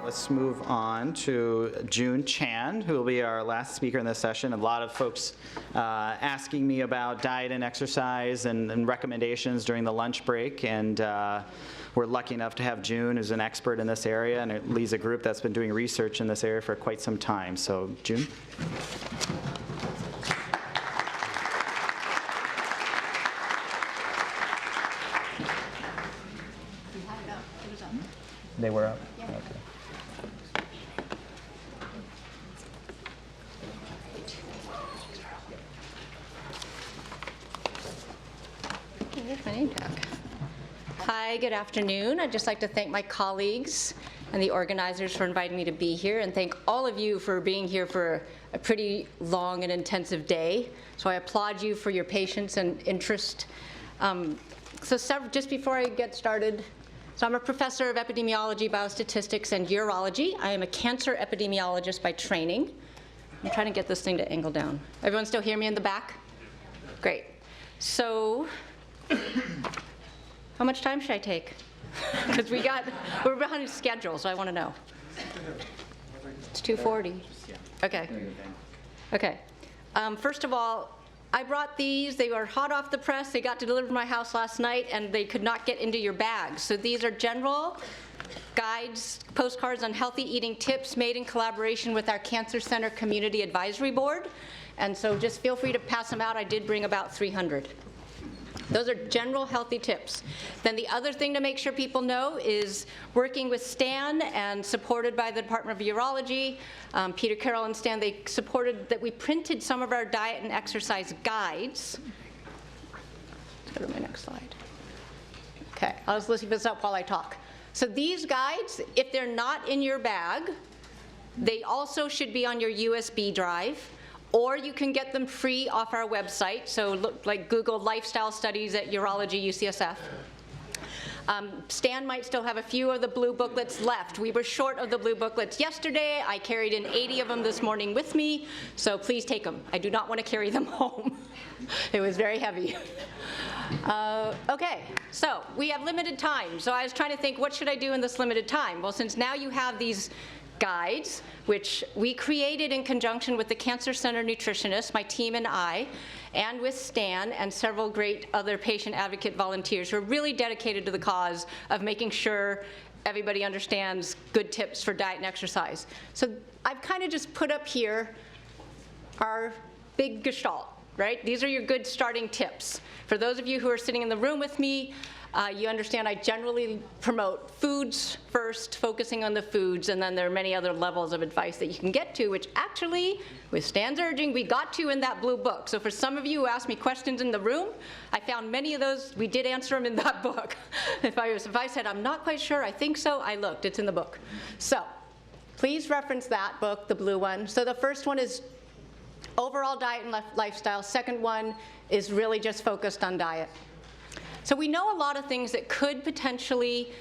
let's move on to June Chan, who will be our last speaker in this session. A lot of folks asking me about diet and exercise and recommendations during the lunch break, and we're lucky enough to have June, who's an expert in this area, and it leads a group that's been doing research in this area for quite some time. So, June. They were up? Yeah. Okay. Here's my name tag. Hi, good afternoon. I'd just like to thank my colleagues and the organizers for inviting me to be here, and thank all of you for being here for a pretty long and intensive day. So I applaud you for your patience and interest. Just before I get started, so I'm a professor of epidemiology, biostatistics, and urology. I am a cancer epidemiologist by training. I'm trying to get this thing to angle down. Everyone still hear me in the back? Great. So, how much time should I take? Because we're behind schedule, so I want to know. It's 2:40. Okay. Okay. First of all, I brought these. They were hot off the press. They got delivered to my house last night, and they could not get into your bags. So these are general guides, postcards on healthy eating tips made in collaboration with our Cancer Center Community Advisory Board. And so just feel free to pass them out. I did bring about 300. Those are general healthy tips. Then the other thing to make sure people know is working with Stan and supported by the Department of Urology, Peter Carroll and Stan, they supported that we printed some of our diet and exercise guides. Let's go to my next slide. Okay, I'll just listen this up while I talk. So these guides, if they're not in your bag, they also should be on your USB drive, or you can get them free off our website. So look, like Google lifestyle studies at urology UCSF. Stan might still have a few of the blue booklets left. We were short of the blue booklets yesterday. I carried in 80 of them this morning with me, so please take them. I do not want to carry them home. It was very heavy. Okay, so we have limited time. So I was trying to think, what should I do in this limited time? Well, since now you have these guides, which we created in conjunction with the Cancer Center nutritionists, my team and I, and with Stan and several great other patient advocate volunteers who are really dedicated to the cause of making sure everybody understands good tips for diet and exercise. So I've kind of just put up here our big gestalt, right? These are your good starting tips. For those of you who are sitting in the room with me, you understand I generally promote foods first, focusing on the foods, and then there are many other levels of advice that you can get to, which actually, with Stan's urging, we got to in that blue book. So for some of you who asked me questions in the room, I found many of those, we did answer them in that book. If I said, I'm not quite sure, I think so, I looked, it's in the book. So please reference that book, the blue one. So the first one is overall diet and lifestyle. Second one is really just focused on diet. So we know a lot of things that could potentially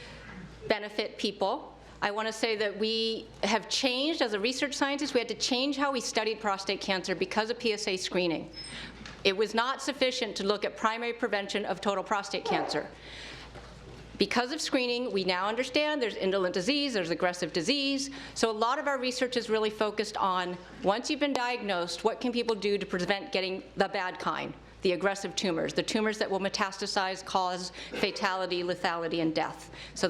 benefit people. I want to say that we have changed, as a research scientist, we had to change how we studied prostate cancer because of PSA screening. It was not sufficient to look at primary prevention of total prostate cancer. Because of screening, we now understand there's indolent disease, there's aggressive disease. So a lot of our research is really focused on, once you've been diagnosed, what can people do to prevent getting the bad kind? The aggressive tumors, the tumors that will metastasize, cause fatality, lethality, and death. So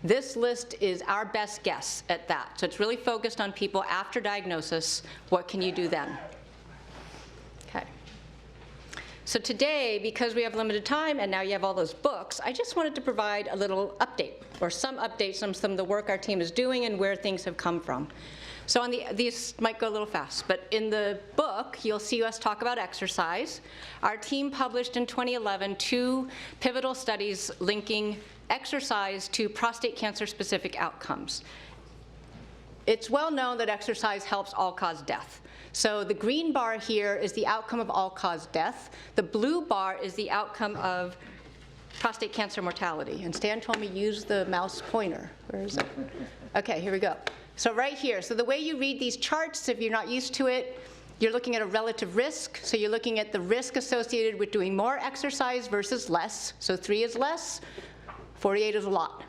this list is our best guess at that. So it's really focused on people after diagnosis. What can you do then? Okay. So today, because we have limited time and now you have all those books, I just wanted to provide a little update, or some updates on some of the work our team is doing and where things have come from. So on these might go a little fast, but in the book, you'll see us talk about exercise. Our team published in 2011 2 pivotal studies linking exercise to prostate cancer-specific outcomes. It's well known that exercise helps all-cause death. So the green bar here is the outcome of all-cause death. The blue bar is the outcome of prostate cancer mortality. And Stan told me use the mouse pointer. Where is it? Okay, here we go. So right here, so the way you read these charts, if you're not used to it, you're looking at a relative risk. So you're looking at the risk associated with doing more exercise versus less. So 3 is less, 48 is a lot.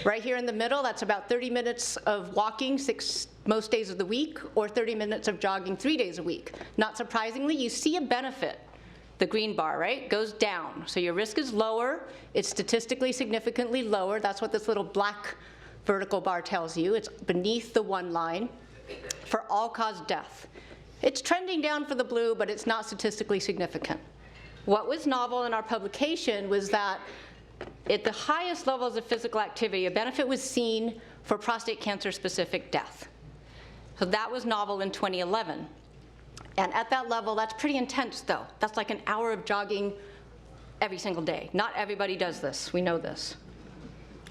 Right here in the middle, that's about 30 minutes of walking most days of the week, or 30 minutes of jogging 3 days a week. Not surprisingly, you see a benefit. The green bar, right, goes down. So your risk is lower. It's statistically significantly lower. That's what this little black vertical bar tells you. It's beneath the 1 line for all-cause death. It's trending down for the blue, but it's not statistically significant. What was novel in our publication was that at the highest levels of physical activity, a benefit was seen for prostate cancer-specific death. So that was novel in 2011. And at that level, that's pretty intense, though. That's like an hour of jogging every single day. Not everybody does this. We know this.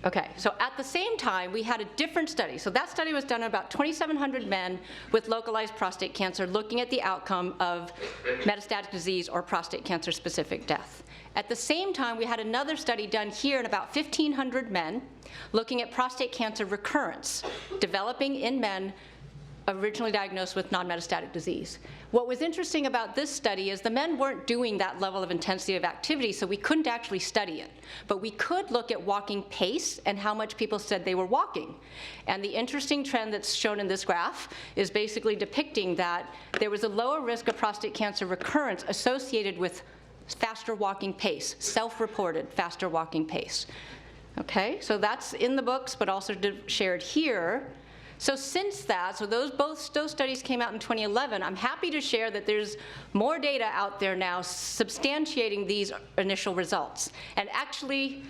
Okay, so at the same time, we had a different study. So that study was done on about 2,700 men with localized prostate cancer, looking at the outcome of metastatic disease or prostate cancer-specific death. At the same time, we had another study done here in about 1,500 men, looking at prostate cancer recurrence, developing in men originally diagnosed with non-metastatic disease. What was interesting about this study is the men weren't doing that level of intensity of activity, so we couldn't actually study it. But we could look at walking pace and how much people said they were walking. And the interesting trend that's shown in this graph is basically depicting that there was a lower risk of prostate cancer recurrence associated with faster walking pace, self-reported faster walking pace. Okay, so that's in the books, but also shared here. So since that, so those studies came out in 2011, I'm happy to share that there's more data out there now substantiating these initial results. And actually,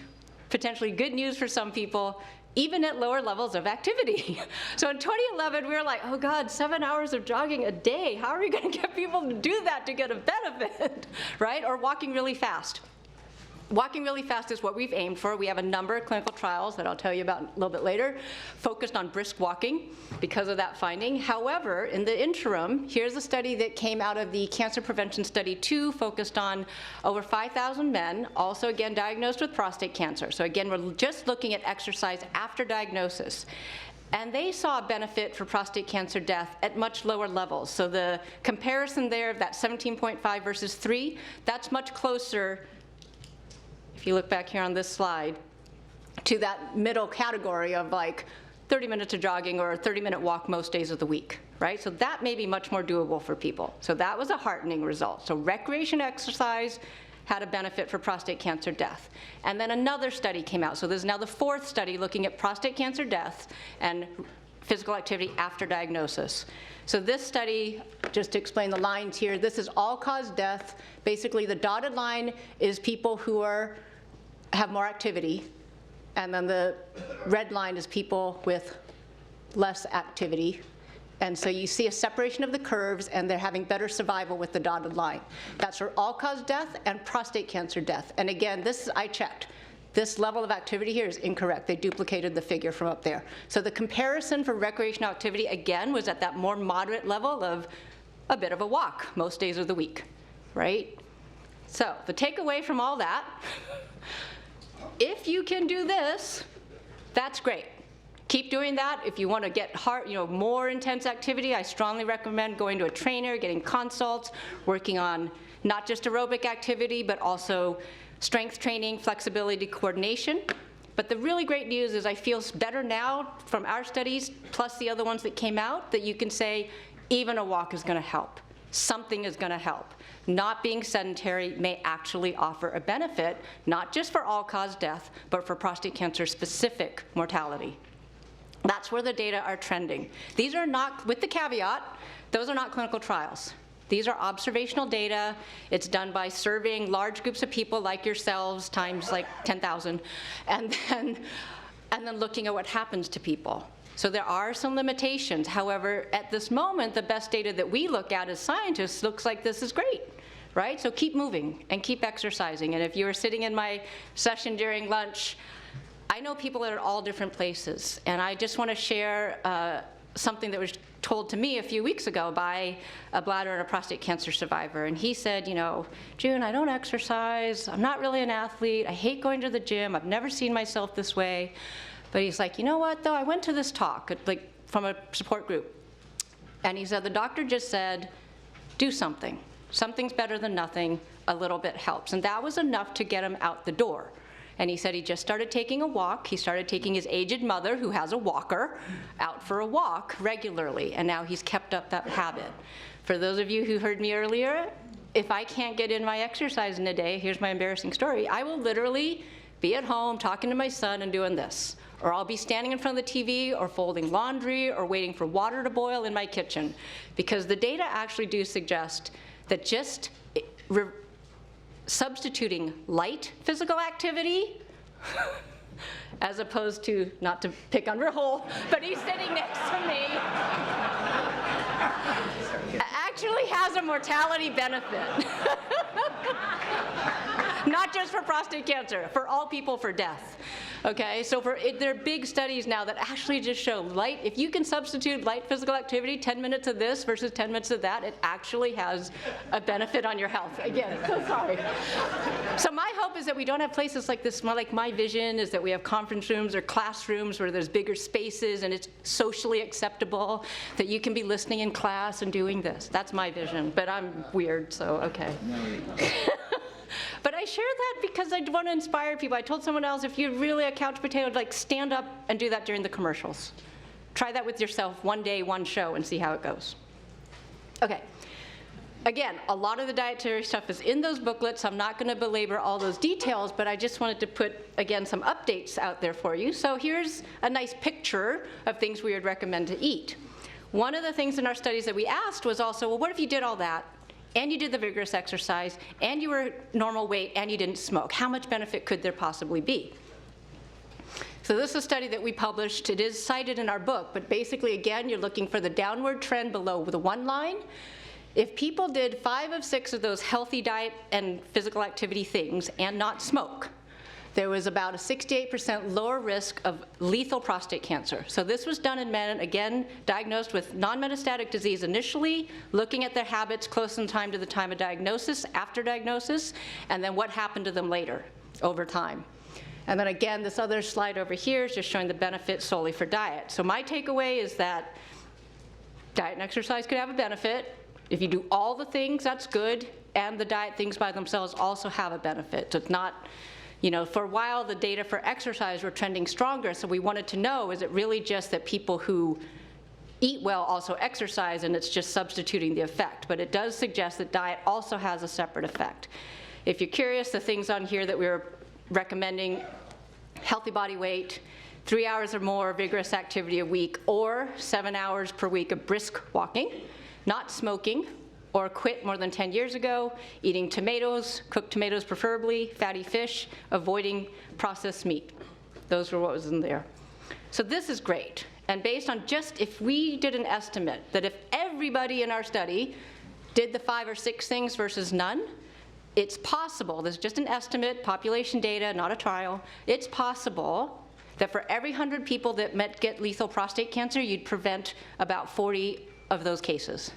potentially good news for some people, even at lower levels of activity. So in 2011, we were like, oh God, 7 hours of jogging a day. How are we gonna get people to do that to get a benefit, right? Or walking really fast. Walking really fast is what we've aimed for. We have a number of clinical trials that I'll tell you about a little bit later, focused on brisk walking because of that finding. However, in the interim, here's a study that came out of the Cancer Prevention Study 2, focused on over 5,000 men, also again diagnosed with prostate cancer. So again, we're just looking at exercise after diagnosis. And they saw a benefit for prostate cancer death at much lower levels. So the comparison there of that 17.5 versus 3, that's much closer, if you look back here on this slide, to that middle category of like 30 minutes of jogging or a 30-minute walk most days of the week, right? So that may be much more doable for people. So that was a heartening result. So recreation exercise had a benefit for prostate cancer death. And then another study came out. So this is now the 4th study looking at prostate cancer death and physical activity after diagnosis. So this study, just to explain the lines here, this is all-cause death. Basically, the dotted line is people who have more activity, and then the red line is people with less activity. And so you see a separation of the curves, and they're having better survival with the dotted line. That's for all-cause death and prostate cancer death. And again, this I checked. This level of activity here is incorrect. They duplicated the figure from up there. So the comparison for recreational activity, again, was at that more moderate level of a bit of a walk most days of the week, right? So the takeaway from all that, if you can do this, that's great. Keep doing that. If you want to get more intense activity, I strongly recommend going to a trainer, getting consults, working on not just aerobic activity, but also strength training, flexibility, coordination. But the really great news is I feel better now from our studies, plus the other ones that came out, that you can say even a walk is going to help. Something is going to help. Not being sedentary may actually offer a benefit, not just for all-cause death, but for prostate cancer-specific mortality. That's where the data are trending. These are not, with the caveat, those are not clinical trials. These are observational data. It's done by surveying large groups of people like yourselves times like 10,000, and then looking at what happens to people. So there are some limitations. However, at this moment, the best data that we look at as scientists looks like this is great, right? So keep moving and keep exercising. And if you were sitting in my session during lunch, I know people that are all different places. And I just want to share something that was told to me a few weeks ago by a bladder and a prostate cancer survivor. And he said, June, I don't exercise. I'm not really an athlete. I hate going to the gym. I've never seen myself this way. But he's like, you know what, though? I went to this talk from a support group. And he said, the doctor just said, do something. Something's better than nothing. A little bit helps. And that was enough to get him out the door. And he said he just started taking a walk. He started taking his aged mother, who has a walker, out for a walk regularly, and now he's kept up that habit. For those of you who heard me earlier, if I can't get in my exercise in a day, here's my embarrassing story, I will literally be at home talking to my son and doing this. Or I'll be standing in front of the TV or folding laundry or waiting for water to boil in my kitchen. Because the data actually do suggest that just substituting light physical activity, as opposed to, not to pick on Rahul, but he's sitting next to me, actually has a mortality benefit. Not just for prostate cancer, for all people for death. Okay, so there are big studies now that actually just show if you can substitute light physical activity, 10 minutes of this versus 10 minutes of that, it actually has a benefit on your health. Again, so sorry. So my hope is that we don't have places like this. Like my vision is that we have conference rooms or classrooms where there's bigger spaces and it's socially acceptable, that you can be listening in class and doing this. That's my vision, but I'm weird, so okay. But I share that because I want to inspire people. I told someone else, if you're really a couch potato, like stand up and do that during the commercials. Try that with yourself one day, one show, and see how it goes. Okay. Again, a lot of the dietary stuff is in those booklets. I'm not going to belabor all those details, but I just wanted to put, again, some updates out there for you. So here's a nice picture of things we would recommend to eat. One of the things in our studies that we asked was also, well, what if you did all that, and you did the vigorous exercise, and you were normal weight, and you didn't smoke? How much benefit could there possibly be? So this is a study that we published. It is cited in our book, but basically, again, you're looking for the downward trend below the one line. If people did 5 of 6 of those healthy diet and physical activity things and not smoke, there was about a 68% lower risk of lethal prostate cancer. So this was done in men, again, diagnosed with non-metastatic disease initially, looking at their habits close in time to the time of diagnosis, after diagnosis, and then what happened to them later, over time. And then again, this other slide over here is just showing the benefit solely for diet. So my takeaway is that diet and exercise could have a benefit. If you do all the things, that's good, and the diet things by themselves also have a benefit. So it's not, for a while, the data for exercise were trending stronger, so we wanted to know, is it really just that people who eat well also exercise, and it's just substituting the effect? But it does suggest that diet also has a separate effect. If you're curious, the things on here that we were recommending: healthy body weight, 3 hours or more vigorous activity a week, or 7 hours per week of brisk walking, not smoking, or quit more than 10 years ago, eating tomatoes, cooked tomatoes preferably, fatty fish, avoiding processed meat. Those were what was in there. So this is great. And based on if we did an estimate that if everybody in our study did the 5 or 6 things versus none, it's possible, this is just an estimate, population data, not a trial, it's possible that for every 100 people that get lethal prostate cancer, you'd prevent about 40 of those cases.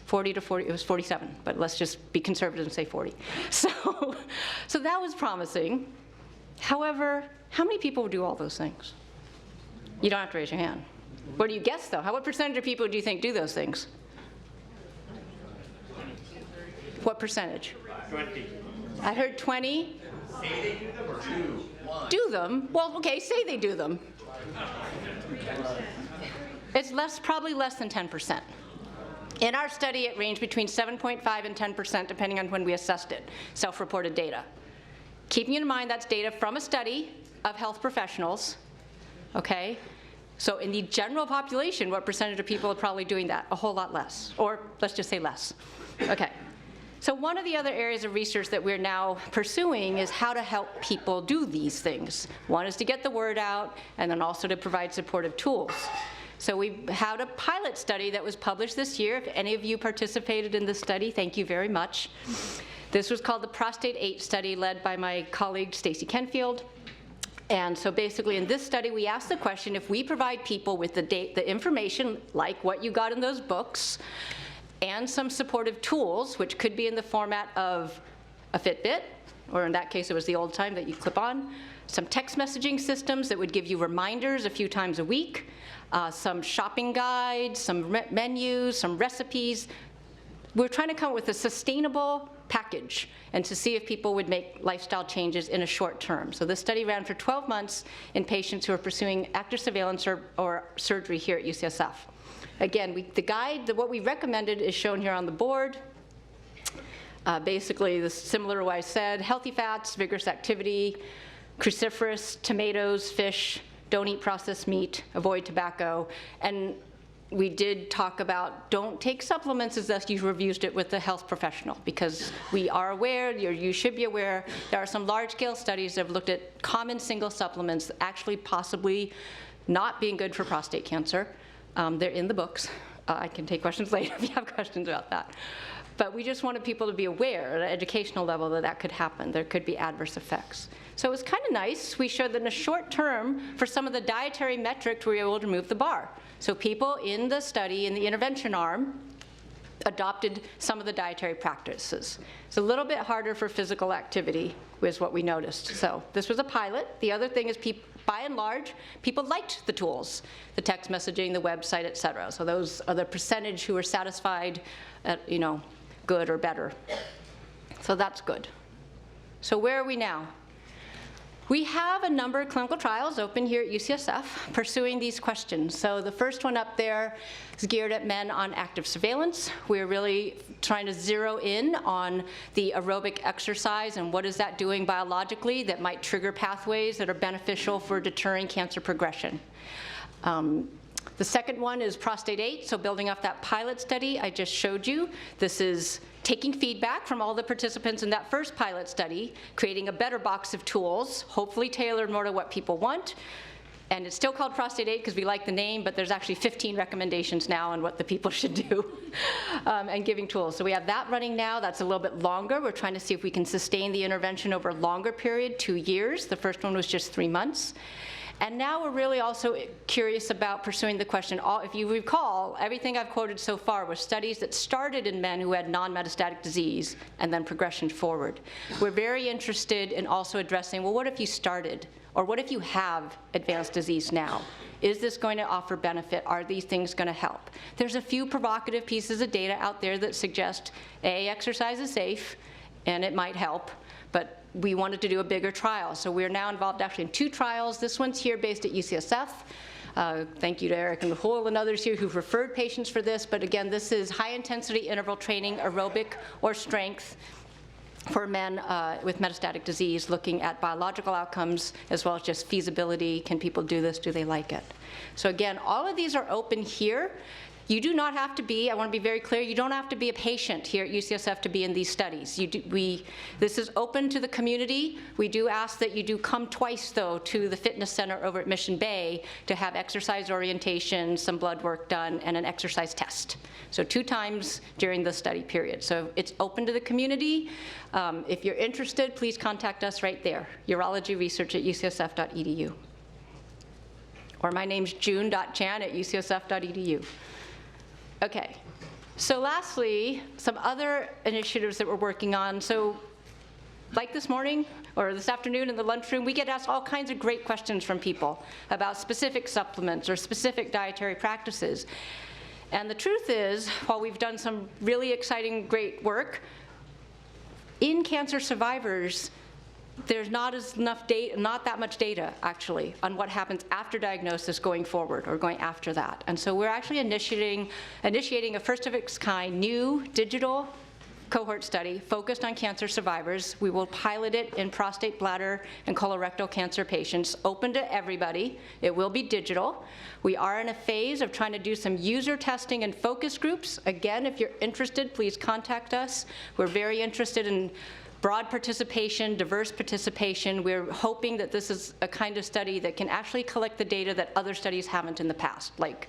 40 to 40, it was 47, but let's just be conservative and say 40. So that was promising. However, how many people would do all those things? You don't have to raise your hand. What do you guess, though? What percentage of people do you think do those things? What percentage? 20. I heard 20. Say they do them or do? Do them? Well, okay, say they do them. It's probably less than 10%. In our study, it ranged between 7.5 and 10%, depending on when we assessed it, self-reported data. Keeping in mind that's data from a study of health professionals, okay? So in the general population, what percentage of people are probably doing that? A whole lot less, or let's just say less. Okay. So one of the other areas of research that we're now pursuing is how to help people do these things. One is to get the word out, and then also to provide supportive tools. So we had a pilot study that was published this year. If any of you participated in this study, thank you very much. This was called the Prostate 8 study, led by my colleague Stacy Kenfield. And so basically in this study, we asked the question, if we provide people with the information, like what you got in those books, and some supportive tools, which could be in the format of a Fitbit, or in that case it was the old time that you clip on, some text messaging systems that would give you reminders a few times a week, some shopping guides, some menus, some recipes, we're trying to come up with a sustainable package and to see if people would make lifestyle changes in a short term. So this study ran for 12 months in patients who are pursuing active surveillance or surgery here at UCSF. Again, what we recommended is shown here on the board. Basically, similar to what I said, healthy fats, vigorous activity, cruciferous, tomatoes, fish, don't eat processed meat, avoid tobacco, and we did talk about don't take supplements as if you reviewed it with a health professional, because we are aware, you should be aware, there are some large-scale studies that have looked at common single supplements actually possibly not being good for prostate cancer. They're in the books. I can take questions later if you have questions about that. But we just wanted people to be aware at an educational level that that could happen. There could be adverse effects. So it was kind of nice. We showed that in a short term, for some of the dietary metrics, we were able to remove the bar. So people in the study, in the intervention arm, adopted some of the dietary practices. It's a little bit harder for physical activity, was what we noticed. So this was a pilot. The other thing is, by and large, people liked the tools, the text messaging, the website, et cetera. So those are the percentage who were satisfied at, good or better. So that's good. So where are we now? We have a number of clinical trials open here at UCSF pursuing these questions. So the first one up there is geared at men on active surveillance. We're really trying to zero in on the aerobic exercise and what is that doing biologically that might trigger pathways that are beneficial for deterring cancer progression. The second one is Prostate 8, so building off that pilot study I just showed you. This is taking feedback from all the participants in that first pilot study, creating a better box of tools, hopefully tailored more to what people want. And it's still called Prostate 8 because we like the name, but there's actually 15 recommendations now on what the people should do, and giving tools. So we have that running now. That's a little bit longer. We're trying to see if we can sustain the intervention over a longer period, 2 years. The first one was just 3 months. And now we're really also curious about pursuing the question, if you recall, everything I've quoted so far was studies that started in men who had non-metastatic disease and then progression forward. We're very interested in also addressing, well, what if you started? Or what if you have advanced disease now? Is this going to offer benefit? Are these things going to help? There's a few provocative pieces of data out there that suggest, A, exercise is safe, and it might help, but we wanted to do a bigger trial. So we're now involved actually in 2 trials. This one's here based at UCSF. Thank you to Eric and Rahul and others here who've referred patients for this. But again, this is high-intensity interval training, aerobic or strength, for men with metastatic disease, looking at biological outcomes as well as just feasibility. Can people do this? Do they like it? So again, all of these are open here. You do not have to be, I want to be very clear, you don't have to be a patient here at UCSF to be in these studies. This is open to the community. We do ask that you do come twice, though, to the fitness center over at Mission Bay to have exercise orientation, some blood work done, and an exercise test. So 2 times during the study period. So it's open to the community. If you're interested, please contact us right there, urologyresearch@ucsf.edu. Or my name's june.chan@ucsf.edu. Okay, so lastly, some other initiatives that we're working on. So like this morning or this afternoon in the lunchroom, we get asked all kinds of great questions from people about specific supplements or specific dietary practices. And the truth is, while we've done some really exciting, great work, in cancer survivors, there's not that much data, actually, on what happens after diagnosis going forward or going after that. And so we're actually initiating a first of its kind new digital cohort study focused on cancer survivors. We will pilot it in prostate, bladder, and colorectal cancer patients, open to everybody. It will be digital. We are in a phase of trying to do some user testing and focus groups. Again, if you're interested, please contact us. We're very interested in broad participation, diverse participation. We're hoping that this is a kind of study that can actually collect the data that other studies haven't in the past, like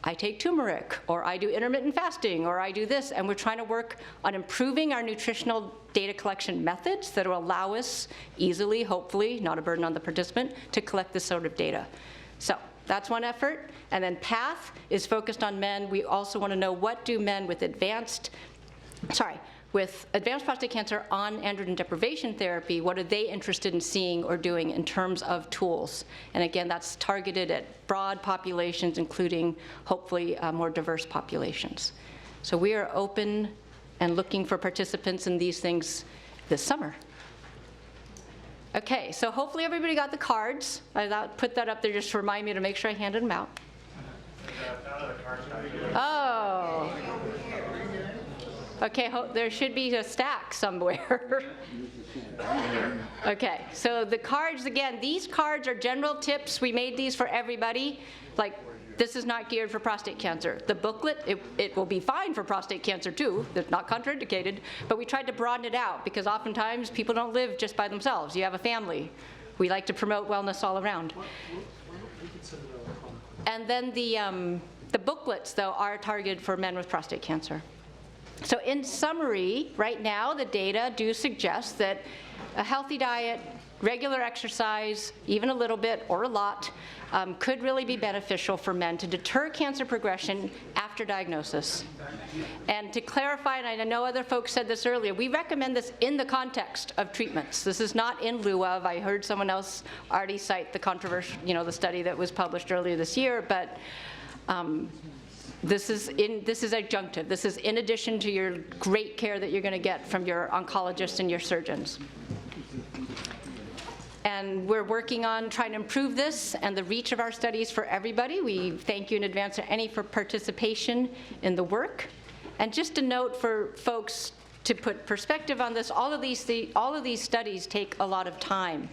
I take turmeric, or I do intermittent fasting, or I do this, and we're trying to work on improving our nutritional data collection methods that will allow us easily, hopefully, not a burden on the participant, to collect this sort of data. So that's one effort. And then PATH is focused on men. We also want to know, what do men with advanced prostate cancer on androgen deprivation therapy, what are they interested in seeing or doing in terms of tools? And again, that's targeted at broad populations, including hopefully more diverse populations. So we are open and looking for participants in these things this summer. Okay, so hopefully everybody got the cards. I put that up there just to remind me to make sure I handed them out. Oh. Okay, there should be a stack somewhere. Okay, so the cards, again, these cards are general tips. We made these for everybody. Like, this is not geared for prostate cancer. The booklet, it will be fine for prostate cancer too. It's not contraindicated, but we tried to broaden it out because oftentimes people don't live just by themselves. You have a family. We like to promote wellness all around. And then the booklets, though, are targeted for men with prostate cancer. So in summary, right now, the data do suggest that a healthy diet, regular exercise, even a little bit or a lot, could really be beneficial for men to deter cancer progression after diagnosis. And to clarify, and I know other folks said this earlier, we recommend this in the context of treatments. This is not in lieu of. I heard someone else already cite the controversial, the study that was published earlier this year, but this is adjunctive. This is in addition to your great care that you're going to get from your oncologists and your surgeons. And we're working on trying to improve this and the reach of our studies for everybody. We thank you in advance for participation in the work. And just a note for folks to put perspective on this, all of these studies take a lot of time.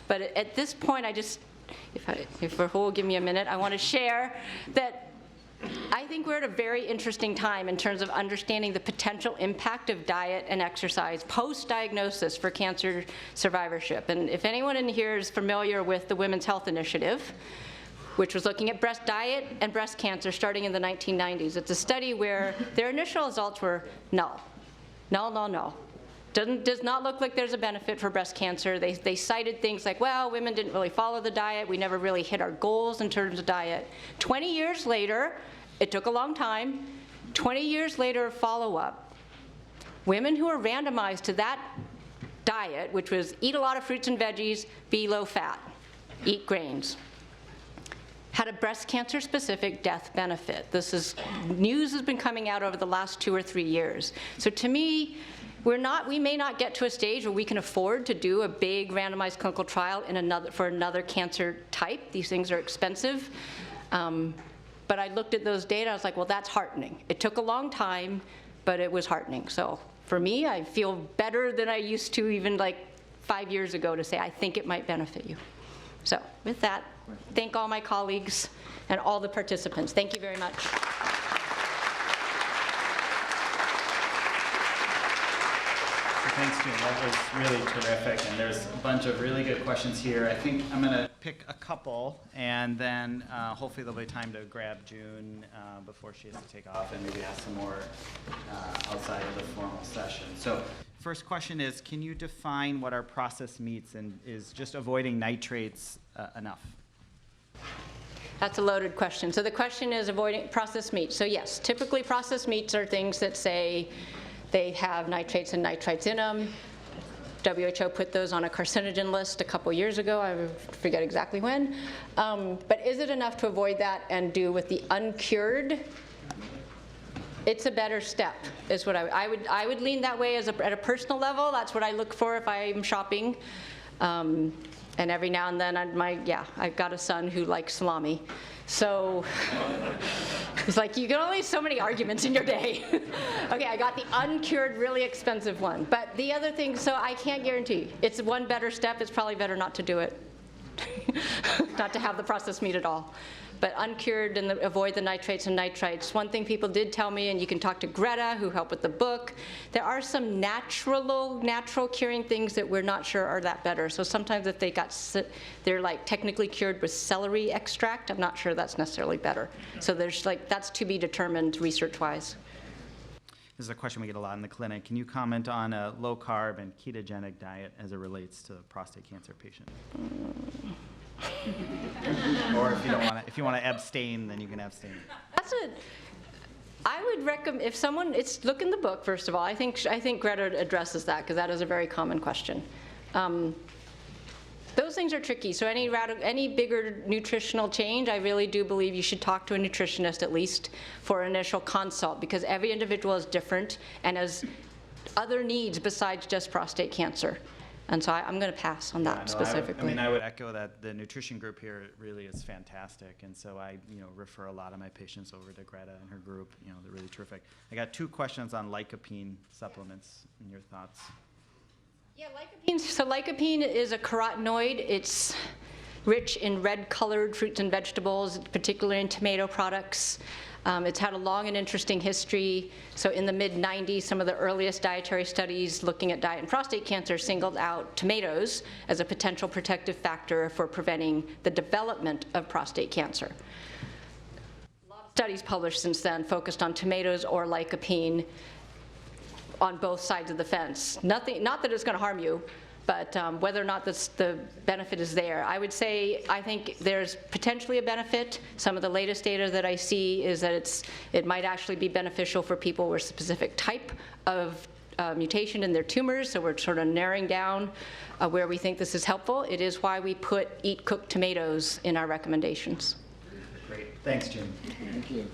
But at this point, if Rahul will give me a minute, I want to share that I think we're at a very interesting time in terms of understanding the potential impact of diet and exercise post-diagnosis for cancer survivorship. And if anyone in here is familiar with the Women's Health Initiative, which was looking at breast diet and breast cancer starting in the 1990s, it's a study where their initial results were null. Null, null, null. Does not look like there's a benefit for breast cancer. They cited things like, well, women didn't really follow the diet. We never really hit our goals in terms of diet. 20 years later, it took a long time, 20 years later of follow-up, women who were randomized to that diet, which was eat a lot of fruits and veggies, be low fat, eat grains, had a breast cancer specific death benefit. News has been coming out over the last 2 or 3 years. So to me, we may not get to a stage where we can afford to do a big randomized clinical trial for another cancer type. These things are expensive. But I looked at those data, I was like, well, that's heartening. It took a long time, but it was heartening. So for me, I feel better than I used to even like 5 years ago to say, I think it might benefit you. So with that, thank all my colleagues and all the participants. Thank you very much. Thanks, June. That was really terrific, and there's a bunch of really good questions here. I think I'm going to pick a couple, and then hopefully there'll be time to grab June before she has to take off and maybe ask some more outside of the formal session. So first question is, can you define what our processed meats, and is just avoiding nitrates enough? That's a loaded question. So the question is avoiding processed meats. So yes, typically processed meats are things that say they have nitrates and nitrites in them. WHO put those on a carcinogen list a couple years ago. I forget exactly when. But is it enough to avoid that and do with the uncured? It's a better step, is what I would lean that way at a personal level. That's what I look for if I'm shopping. And every now and then, I've got a son who likes salami. So it's like, you get only so many arguments in your day. Okay, I got the uncured, really expensive one. But the other thing, so I can't guarantee. It's one better step. It's probably better not to do it. Not to have the processed meat at all. But uncured and avoid the nitrates and nitrites. One thing people did tell me, and you can talk to Greta, who helped with the book, there are some natural curing things that we're not sure are that better. So sometimes if they're like technically cured with celery extract, I'm not sure that's necessarily better. So there's that's to be determined research-wise. This is a question we get a lot in the clinic. Can you comment on a low-carb and ketogenic diet as it relates to a prostate cancer patient? Or if you want to abstain, then you can abstain. I would recommend, if someone, look in the book, first of all. I think Greta addresses that, because that is a very common question. Those things are tricky. So any bigger nutritional change, I really do believe you should talk to a nutritionist at least for an initial consult, because every individual is different and has other needs besides just prostate cancer. And so I'm going to pass on that No, specifically. I would echo that the nutrition group here really is fantastic, and so I, refer a lot of my patients over to Greta and her group. They're really terrific. I got 2 questions on lycopene supplements and your thoughts. Yeah, lycopene. So lycopene is a carotenoid. It's rich in red-colored fruits and vegetables, particularly in tomato products. It's had a long and interesting history. So in the mid-90s, some of the earliest dietary studies looking at diet and prostate cancer singled out tomatoes as a potential protective factor for preventing the development of prostate cancer. A lot of studies published since then focused on tomatoes or lycopene on both sides of the fence. Not that it's going to harm you, but whether or not the benefit is there. I would say I think there's potentially a benefit. Some of the latest data that I see is that it might actually be beneficial for people with a specific type of mutation in their tumors, so we're sort of narrowing down where we think this is helpful. It is why we put eat cooked tomatoes in our recommendations. Great. Thanks, Jim. Thank you.